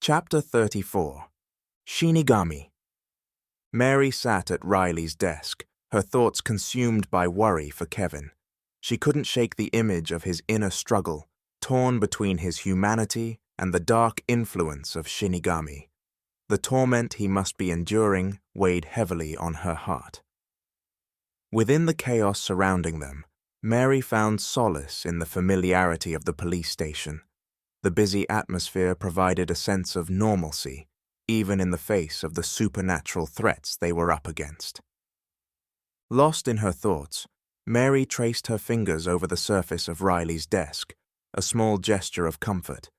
Chapter 34. Shinigami. Mary sat at Riley's desk, her thoughts consumed by worry for Kevin. She couldn't shake the image of his inner struggle, torn between his humanity and the dark influence of Shinigami. The torment he must be enduring weighed heavily on her heart. Within the chaos surrounding them, Mary found solace in the familiarity of the police station. The busy atmosphere provided a sense of normalcy, even in the face of the supernatural threats they were up against. Lost in her thoughts, Mary traced her fingers over the surface of Riley's desk, a small gesture of comfort.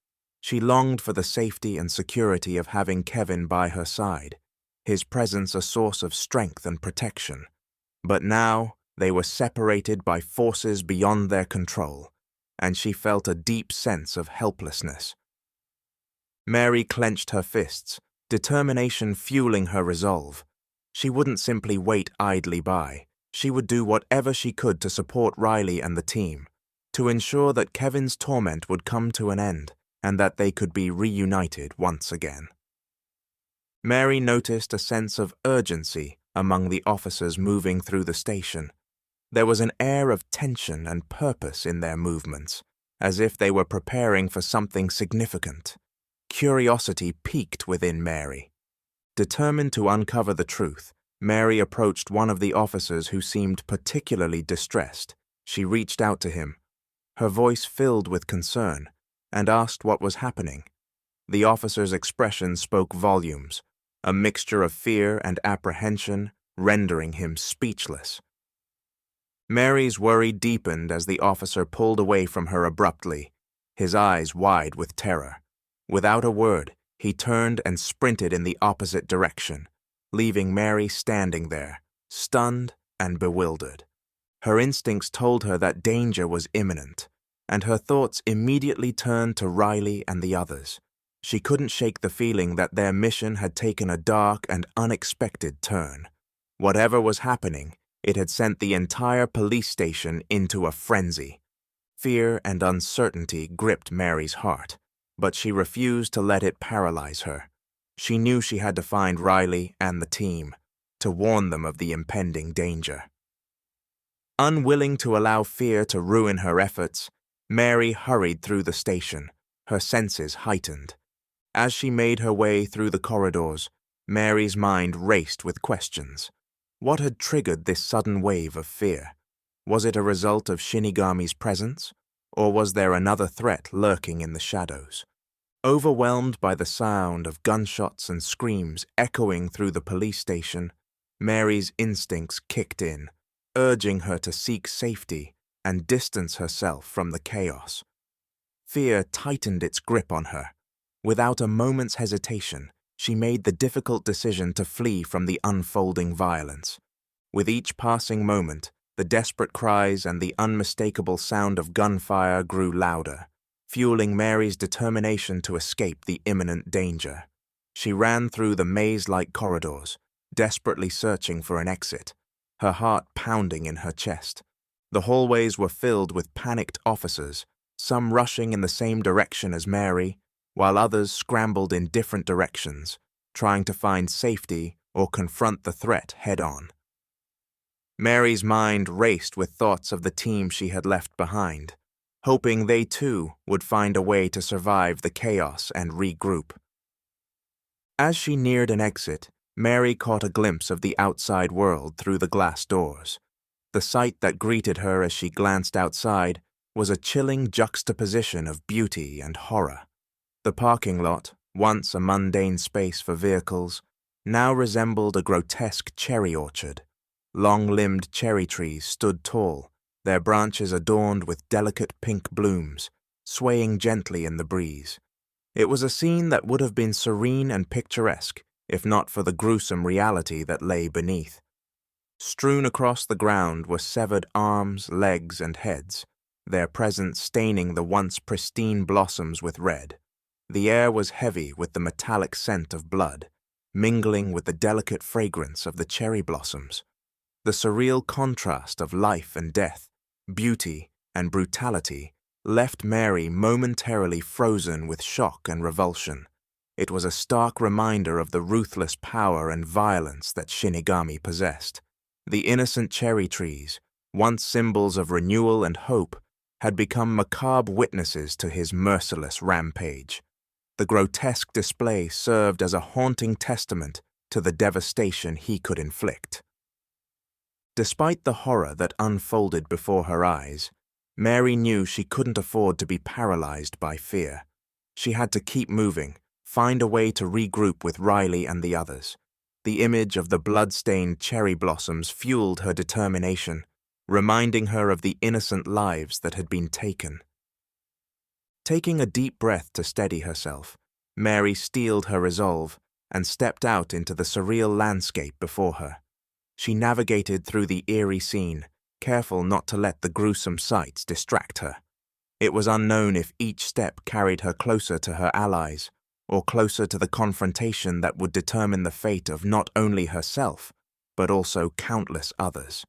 She longed for the safety and security of having Kevin by her side, his presence a source of strength and protection. But now they were separated by forces beyond their control, and she felt a deep sense of helplessness. Mary clenched her fists, determination fueling her resolve. She wouldn't simply wait idly by. She would do whatever she could to support Riley and the team, to ensure that Kevin's torment would come to an end and that they could be reunited once again. Mary noticed a sense of urgency among the officers moving through the station. There was an air of tension and purpose in their movements, as if they were preparing for something significant. Curiosity piqued within Mary. Determined to uncover the truth, Mary approached one of the officers who seemed particularly distressed. She reached out to him, her voice filled with concern, and asked what was happening. The officer's expression spoke volumes, a mixture of fear and apprehension, rendering him speechless. Mary's worry deepened as the officer pulled away from her abruptly, his eyes wide with terror. Without a word, he turned and sprinted in the opposite direction, leaving Mary standing there, stunned and bewildered. Her instincts told her that danger was imminent, and her thoughts immediately turned to Riley and the others. She couldn't shake the feeling that their mission had taken a dark and unexpected turn. Whatever was happening, it had sent the entire police station into a frenzy. Fear and uncertainty gripped Mary's heart, but she refused to let it paralyze her. She knew she had to find Riley and the team, to warn them of the impending danger. Unwilling to allow fear to ruin her efforts, Mary hurried through the station, her senses heightened. As she made her way through the corridors, Mary's mind raced with questions. What had triggered this sudden wave of fear? Was it a result of Shinigami's presence, or was there another threat lurking in the shadows? Overwhelmed by the sound of gunshots and screams echoing through the police station, Mary's instincts kicked in, urging her to seek safety and distance herself from the chaos. Fear tightened its grip on her. Without a moment's hesitation, she made the difficult decision to flee from the unfolding violence. With each passing moment, the desperate cries and the unmistakable sound of gunfire grew louder, fueling Mary's determination to escape the imminent danger. She ran through the maze-like corridors, desperately searching for an exit, her heart pounding in her chest. The hallways were filled with panicked officers, some rushing in the same direction as Mary, while others scrambled in different directions, trying to find safety or confront the threat head-on. Mary's mind raced with thoughts of the team she had left behind, hoping they too would find a way to survive the chaos and regroup. As she neared an exit, Mary caught a glimpse of the outside world through the glass doors. The sight that greeted her as she glanced outside was a chilling juxtaposition of beauty and horror. The parking lot, once a mundane space for vehicles, now resembled a grotesque cherry orchard. Long-limbed cherry trees stood tall, their branches adorned with delicate pink blooms, swaying gently in the breeze. It was a scene that would have been serene and picturesque, if not for the gruesome reality that lay beneath. Strewn across the ground were severed arms, legs, and heads, their presence staining the once pristine blossoms with red. The air was heavy with the metallic scent of blood, mingling with the delicate fragrance of the cherry blossoms. The surreal contrast of life and death, beauty and brutality, left Mary momentarily frozen with shock and revulsion. It was a stark reminder of the ruthless power and violence that Shinigami possessed. The innocent cherry trees, once symbols of renewal and hope, had become macabre witnesses to his merciless rampage. The grotesque display served as a haunting testament to the devastation he could inflict. Despite the horror that unfolded before her eyes, Mary knew she couldn't afford to be paralyzed by fear. She had to keep moving, find a way to regroup with Riley and the others. The image of the blood-stained cherry blossoms fueled her determination, reminding her of the innocent lives that had been taken. Taking a deep breath to steady herself, Mary steeled her resolve and stepped out into the surreal landscape before her. She navigated through the eerie scene, careful not to let the gruesome sights distract her. It was unknown if each step carried her closer to her allies, or closer to the confrontation that would determine the fate of not only herself, but also countless others.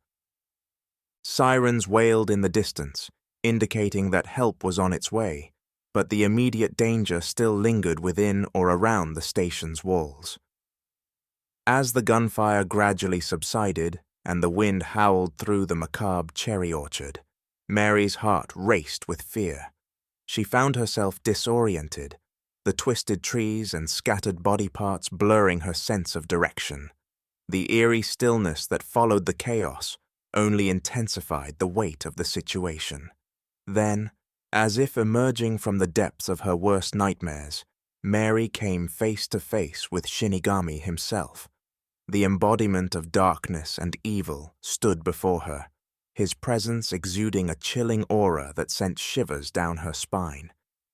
Sirens wailed in the distance, indicating that help was on its way, but the immediate danger still lingered within or around the station's walls. As the gunfire gradually subsided and the wind howled through the macabre cherry orchard, Mary's heart raced with fear. She found herself disoriented, the twisted trees and scattered body parts blurring her sense of direction. The eerie stillness that followed the chaos only intensified the weight of the situation. Then, as if emerging from the depths of her worst nightmares, Mary came face to face with Shinigami himself. The embodiment of darkness and evil stood before her, his presence exuding a chilling aura that sent shivers down her spine.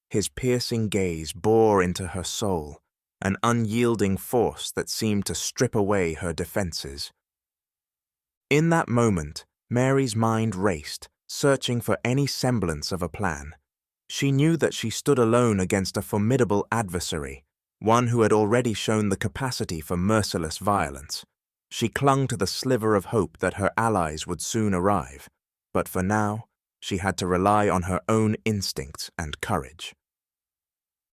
His piercing gaze bore into her soul, an unyielding force that seemed to strip away her defenses. In that moment, Mary's mind raced, searching for any semblance of a plan. She knew that she stood alone against a formidable adversary, one who had already shown the capacity for merciless violence. She clung to the sliver of hope that her allies would soon arrive, but for now, she had to rely on her own instincts and courage.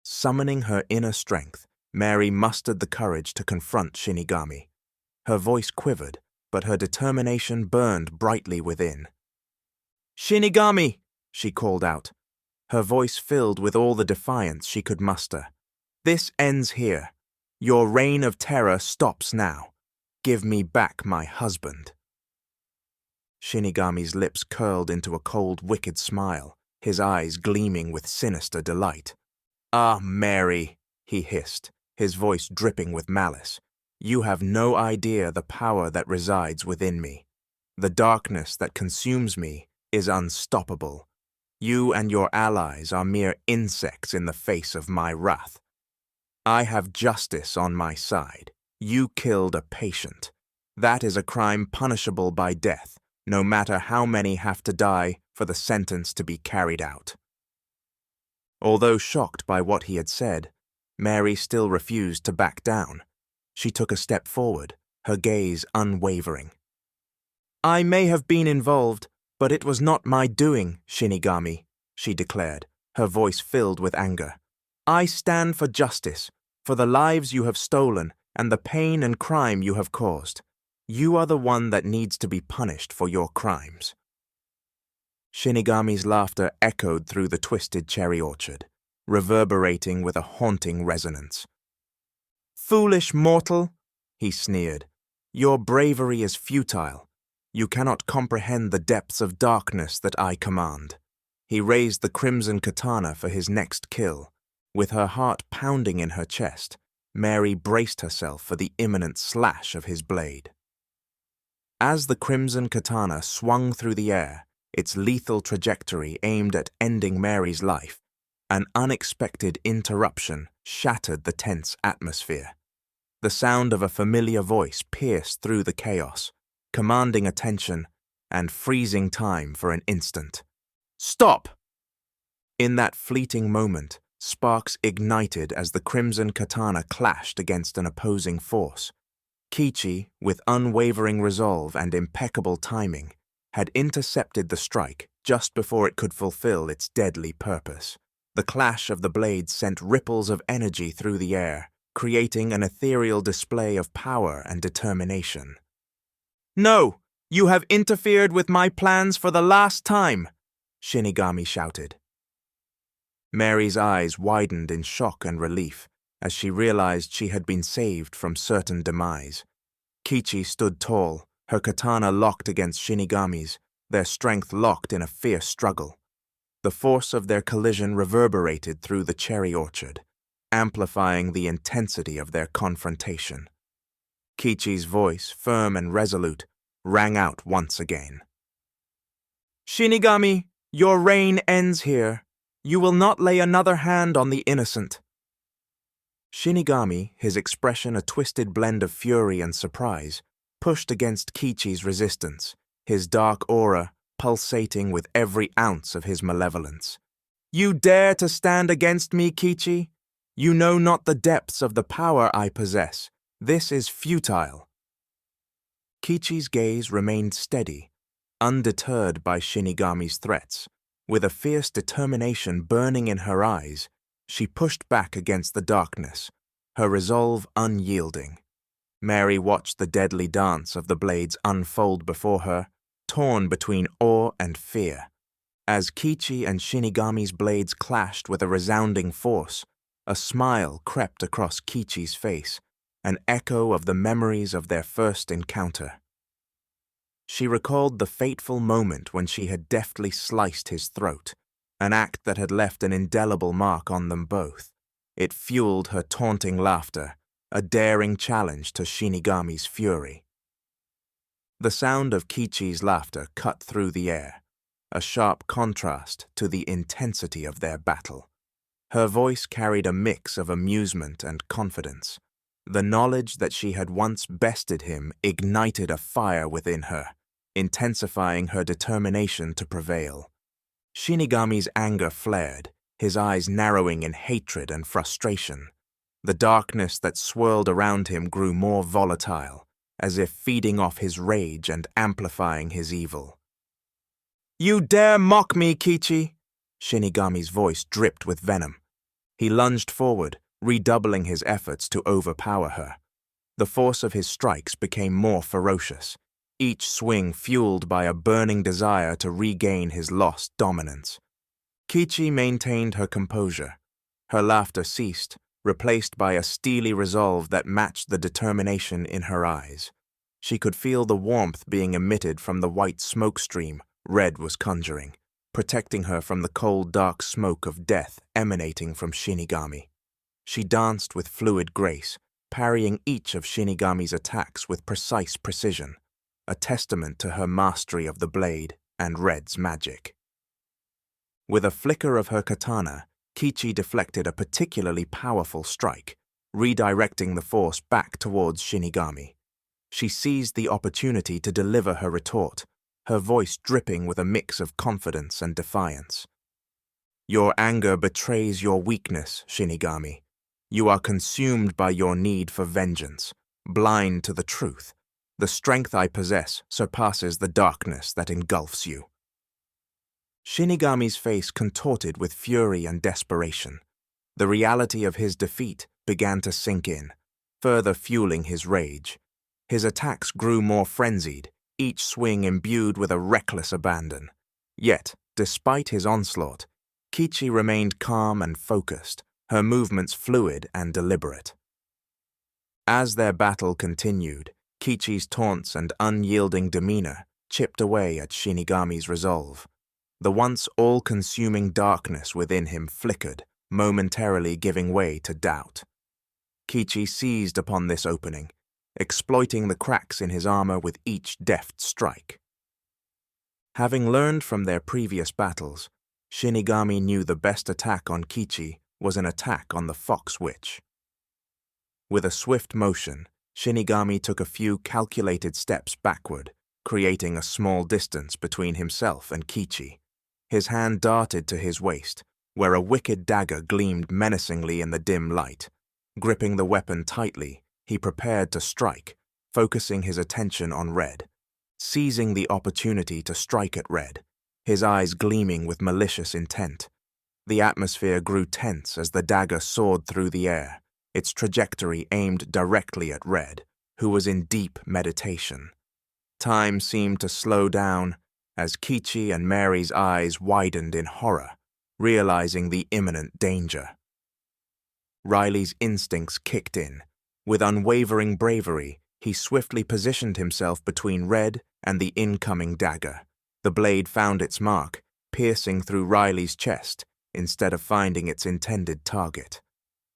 Summoning her inner strength, Mary mustered the courage to confront Shinigami. Her voice quivered, but her determination burned brightly within. "Shinigami!" she called out, her voice filled with all the defiance she could muster. "This ends here. Your reign of terror stops now. Give me back my husband." Shinigami's lips curled into a cold, wicked smile, his eyes gleaming with sinister delight. "Ah, Mary," he hissed, his voice dripping with malice. "You have no idea the power that resides within me. The darkness that consumes me is unstoppable. You and your allies are mere insects in the face of my wrath. I have justice on my side. You killed a patient. That is a crime punishable by death, no matter how many have to die for the sentence to be carried out." Although shocked by what he had said, Mary still refused to back down. She took a step forward, her gaze unwavering. "I may have been involved, but it was not my doing, Shinigami," she declared, her voice filled with anger. "I stand for justice, for the lives you have stolen and the pain and crime you have caused. You are the one that needs to be punished for your crimes." Shinigami's laughter echoed through the twisted cherry orchard, reverberating with a haunting resonance. "Foolish mortal," he sneered, "your bravery is futile. You cannot comprehend the depths of darkness that I command." He raised the crimson katana for his next kill. With her heart pounding in her chest, Mary braced herself for the imminent slash of his blade. As the crimson katana swung through the air, its lethal trajectory aimed at ending Mary's life, an unexpected interruption shattered the tense atmosphere. The sound of a familiar voice pierced through the chaos, commanding attention and freezing time for an instant. "Stop!" In that fleeting moment, sparks ignited as the crimson katana clashed against an opposing force. Kichi, with unwavering resolve and impeccable timing, had intercepted the strike just before it could fulfill its deadly purpose. The clash of the blades sent ripples of energy through the air, creating an ethereal display of power and determination. "No! You have interfered with my plans for the last time!" Shinigami shouted. Mary's eyes widened in shock and relief as she realized she had been saved from certain demise. Kichi stood tall, her katana locked against Shinigami's, their strength locked in a fierce struggle. The force of their collision reverberated through the cherry orchard, amplifying the intensity of their confrontation. Kichi's voice, firm and resolute, rang out once again. "Shinigami, your reign ends here. You will not lay another hand on the innocent." Shinigami, his expression a twisted blend of fury and surprise, pushed against Kichi's resistance, his dark aura pulsating with every ounce of his malevolence. "You dare to stand against me, Kichi? You know not the depths of the power I possess. This is futile." Kichi's gaze remained steady, undeterred by Shinigami's threats. With a fierce determination burning in her eyes, she pushed back against the darkness, her resolve unyielding. Mary watched the deadly dance of the blades unfold before her, torn between awe and fear. As Kichi and Shinigami's blades clashed with a resounding force, a smile crept across Kichi's face, an echo of the memories of their first encounter. She recalled the fateful moment when she had deftly sliced his throat, an act that had left an indelible mark on them both. It fueled her taunting laughter, a daring challenge to Shinigami's fury. The sound of Kichi's laughter cut through the air, a sharp contrast to the intensity of their battle. Her voice carried a mix of amusement and confidence. The knowledge that she had once bested him ignited a fire within her, intensifying her determination to prevail. Shinigami's anger flared, his eyes narrowing in hatred and frustration. The darkness that swirled around him grew more volatile, as if feeding off his rage and amplifying his evil. "You dare mock me, Kichi!" Shinigami's voice dripped with venom. He lunged forward, redoubling his efforts to overpower her. The force of his strikes became more ferocious, each swing fueled by a burning desire to regain his lost dominance. Kichi maintained her composure. Her laughter ceased, replaced by a steely resolve that matched the determination in her eyes. She could feel the warmth being emitted from the white smoke stream Red was conjuring, protecting her from the cold, dark smoke of death emanating from Shinigami. She danced with fluid grace, parrying each of Shinigami's attacks with precise precision, a testament to her mastery of the blade and Red's magic. With a flicker of her katana, Kichi deflected a particularly powerful strike, redirecting the force back towards Shinigami. She seized the opportunity to deliver her retort, her voice dripping with a mix of confidence and defiance. "Your anger betrays your weakness, Shinigami. You are consumed by your need for vengeance, blind to the truth. The strength I possess surpasses the darkness that engulfs you." Shinigami's face contorted with fury and desperation. The reality of his defeat began to sink in, further fueling his rage. His attacks grew more frenzied, each swing imbued with a reckless abandon. Yet, despite his onslaught, Kichi remained calm and focused, her movements fluid and deliberate. As their battle continued, Kichi's taunts and unyielding demeanor chipped away at Shinigami's resolve. The once all-consuming darkness within him flickered, momentarily giving way to doubt. Kichi seized upon this opening, exploiting the cracks in his armor with each deft strike. Having learned from their previous battles, Shinigami knew the best attack on Kichi was an attack on the Fox Witch. With a swift motion, Shinigami took a few calculated steps backward, creating a small distance between himself and Kichi. His hand darted to his waist, where a wicked dagger gleamed menacingly in the dim light. Gripping the weapon tightly, he prepared to strike, focusing his attention on Red. Seizing the opportunity to strike at Red, his eyes gleaming with malicious intent. The atmosphere grew tense as the dagger soared through the air, its trajectory aimed directly at Red, who was in deep meditation. Time seemed to slow down as Kichi and Mary's eyes widened in horror, realizing the imminent danger. Riley's instincts kicked in. With unwavering bravery, he swiftly positioned himself between Red and the incoming dagger. The blade found its mark, piercing through Riley's chest instead of finding its intended target.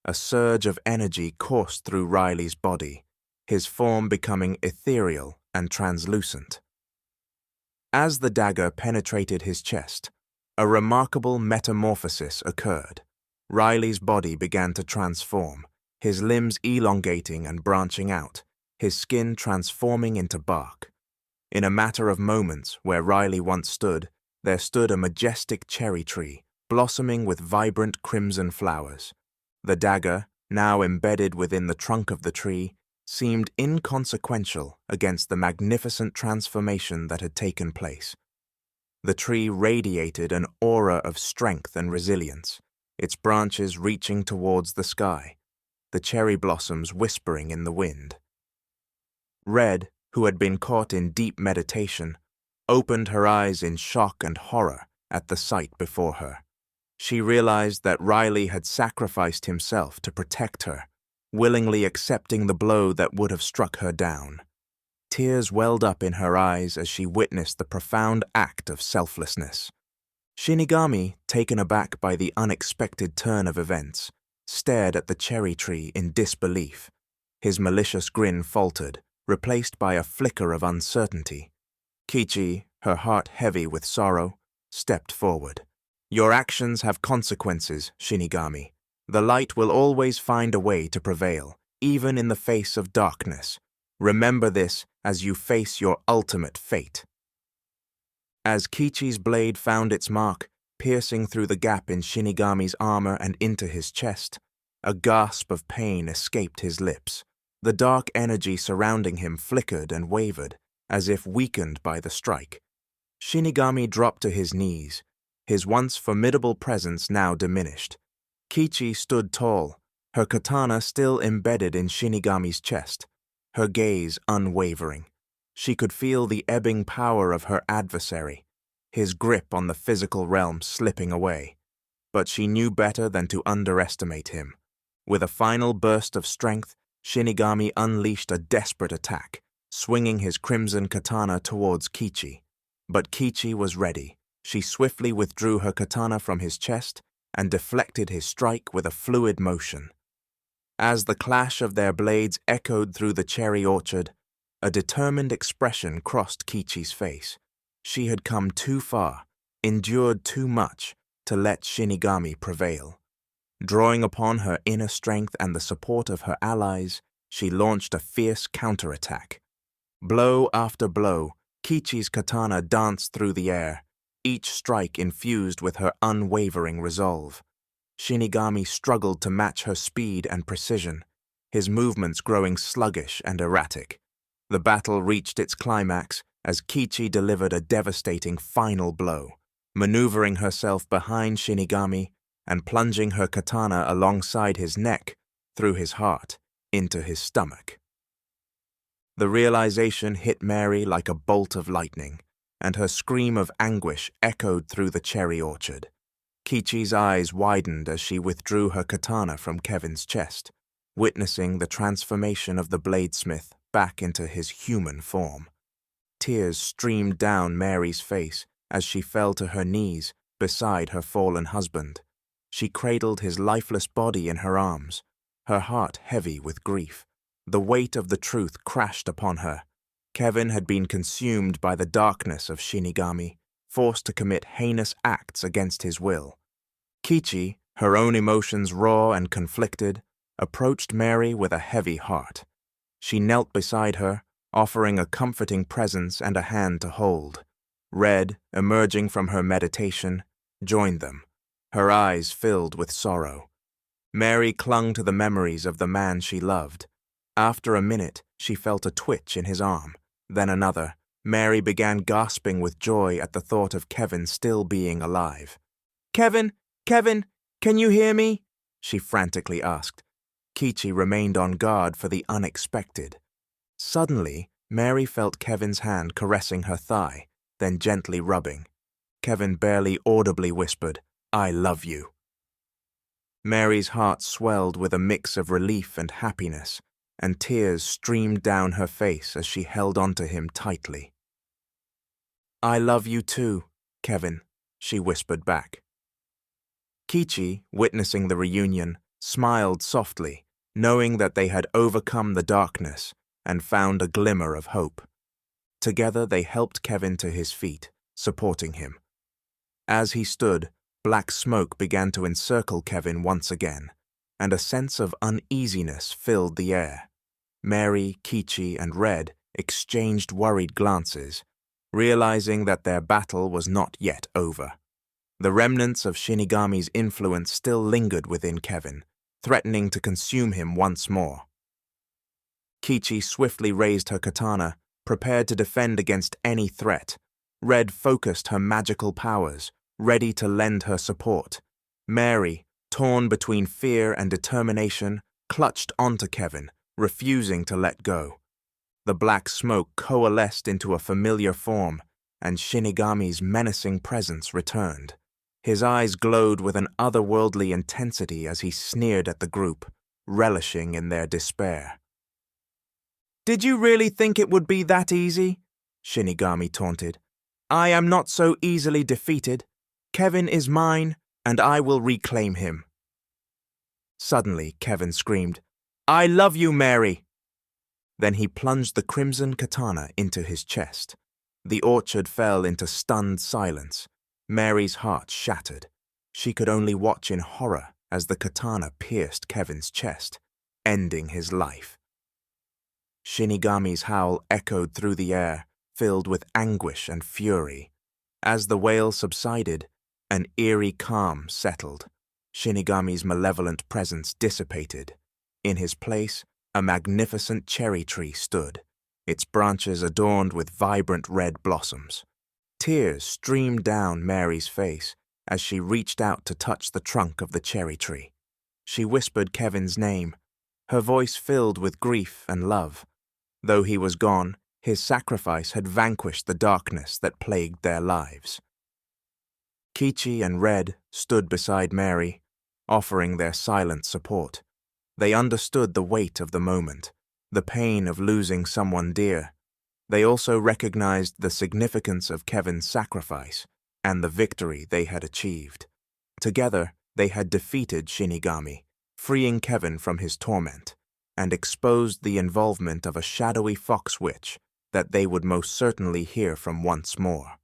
A surge of energy coursed through Riley's body, his form becoming ethereal and translucent. As the dagger penetrated his chest, a remarkable metamorphosis occurred. Riley's body began to transform, his limbs elongating and branching out, his skin transforming into bark. In a matter of moments, where Riley once stood, there stood a majestic cherry tree, blossoming with vibrant crimson flowers. The dagger, now embedded within the trunk of the tree, seemed inconsequential against the magnificent transformation that had taken place. The tree radiated an aura of strength and resilience, its branches reaching towards the sky, the cherry blossoms whispering in the wind. Red, who had been caught in deep meditation, opened her eyes in shock and horror at the sight before her. She realized that Riley had sacrificed himself to protect her, willingly accepting the blow that would have struck her down. Tears welled up in her eyes as she witnessed the profound act of selflessness. Shinigami, taken aback by the unexpected turn of events, stared at the cherry tree in disbelief. His malicious grin faltered, replaced by a flicker of uncertainty. Kichi, her heart heavy with sorrow, stepped forward. "Your actions have consequences, Shinigami. The light will always find a way to prevail, even in the face of darkness. Remember this as you face your ultimate fate." As Kichi's blade found its mark, piercing through the gap in Shinigami's armor and into his chest, a gasp of pain escaped his lips. The dark energy surrounding him flickered and wavered, as if weakened by the strike. Shinigami dropped to his knees, his once formidable presence now diminished. Kichi stood tall, her katana still embedded in Shinigami's chest, her gaze unwavering. She could feel the ebbing power of her adversary, his grip on the physical realm slipping away. But she knew better than to underestimate him. With a final burst of strength, Shinigami unleashed a desperate attack, swinging his crimson katana towards Kichi. But Kichi was ready. She swiftly withdrew her katana from his chest and deflected his strike with a fluid motion. As the clash of their blades echoed through the cherry orchard, a determined expression crossed Kichi's face. She had come too far, endured too much, to let Shinigami prevail. Drawing upon her inner strength and the support of her allies, she launched a fierce counterattack. Blow after blow, Kichi's katana danced through the air, each strike infused with her unwavering resolve. Shinigami struggled to match her speed and precision, his movements growing sluggish and erratic. The battle reached its climax as Kichi delivered a devastating final blow, maneuvering herself behind Shinigami and plunging her katana alongside his neck, through his heart, into his stomach. The realization hit Mary like a bolt of lightning, and her scream of anguish echoed through the cherry orchard. Kichi's eyes widened as she withdrew her katana from Kevin's chest, witnessing the transformation of the blad-smith back into his human form. Tears streamed down Mary's face as she fell to her knees beside her fallen husband. She cradled his lifeless body in her arms, her heart heavy with grief. The weight of the truth crashed upon her. Kevin had been consumed by the darkness of Shinigami, forced to commit heinous acts against his will. Kichi, her own emotions raw and conflicted, approached Mary with a heavy heart. She knelt beside her, offering a comforting presence and a hand to hold. Red, emerging from her meditation, joined them, her eyes filled with sorrow. Mary clung to the memories of the man she loved. After a minute, she felt a twitch in his arm, then another. Mary began gasping with joy at the thought of Kevin still being alive. "Kevin, Kevin, can you hear me?" she frantically asked. Kichi remained on guard for the unexpected. Suddenly, Mary felt Kevin's hand caressing her thigh, then gently rubbing. Kevin barely audibly whispered, "I love you." Mary's heart swelled with a mix of relief and happiness, and tears streamed down her face as she held onto him tightly. "I love you too, Kevin," she whispered back. Kichi, witnessing the reunion, smiled softly, knowing that they had overcome the darkness and found a glimmer of hope. Together they helped Kevin to his feet, supporting him. As he stood, black smoke began to encircle Kevin once again, and a sense of uneasiness filled the air. Mary, Kichi, and Red exchanged worried glances, realizing that their battle was not yet over. The remnants of Shinigami's influence still lingered within Kevin, threatening to consume him once more. Kichi swiftly raised her katana, prepared to defend against any threat. Red focused her magical powers, ready to lend her support. Mary, torn between fear and determination, clutched onto Kevin, refusing to let go. The black smoke coalesced into a familiar form, and Shinigami's menacing presence returned. His eyes glowed with an otherworldly intensity as he sneered at the group, relishing in their despair. "Did you really think it would be that easy?" Shinigami taunted. "I am not so easily defeated. Kevin is mine, and I will reclaim him." Suddenly, Kevin screamed, "I love you, Mary!" Then he plunged the crimson katana into his chest. The orchard fell into stunned silence. Mary's heart shattered. She could only watch in horror as the katana pierced Kevin's chest, ending his life. Shinigami's howl echoed through the air, filled with anguish and fury. As the wail subsided, an eerie calm settled. Shinigami's malevolent presence dissipated. In his place, a magnificent cherry tree stood, its branches adorned with vibrant red blossoms. Tears streamed down Mary's face as she reached out to touch the trunk of the cherry tree. She whispered Kevin's name, her voice filled with grief and love. Though he was gone, his sacrifice had vanquished the darkness that plagued their lives. Kichi and Red stood beside Mary, offering their silent support. They understood the weight of the moment, the pain of losing someone dear. They also recognized the significance of Kevin's sacrifice and the victory they had achieved. Together, they had defeated Shinigami, freeing Kevin from his torment, and exposed the involvement of a shadowy fox witch that they would most certainly hear from once more.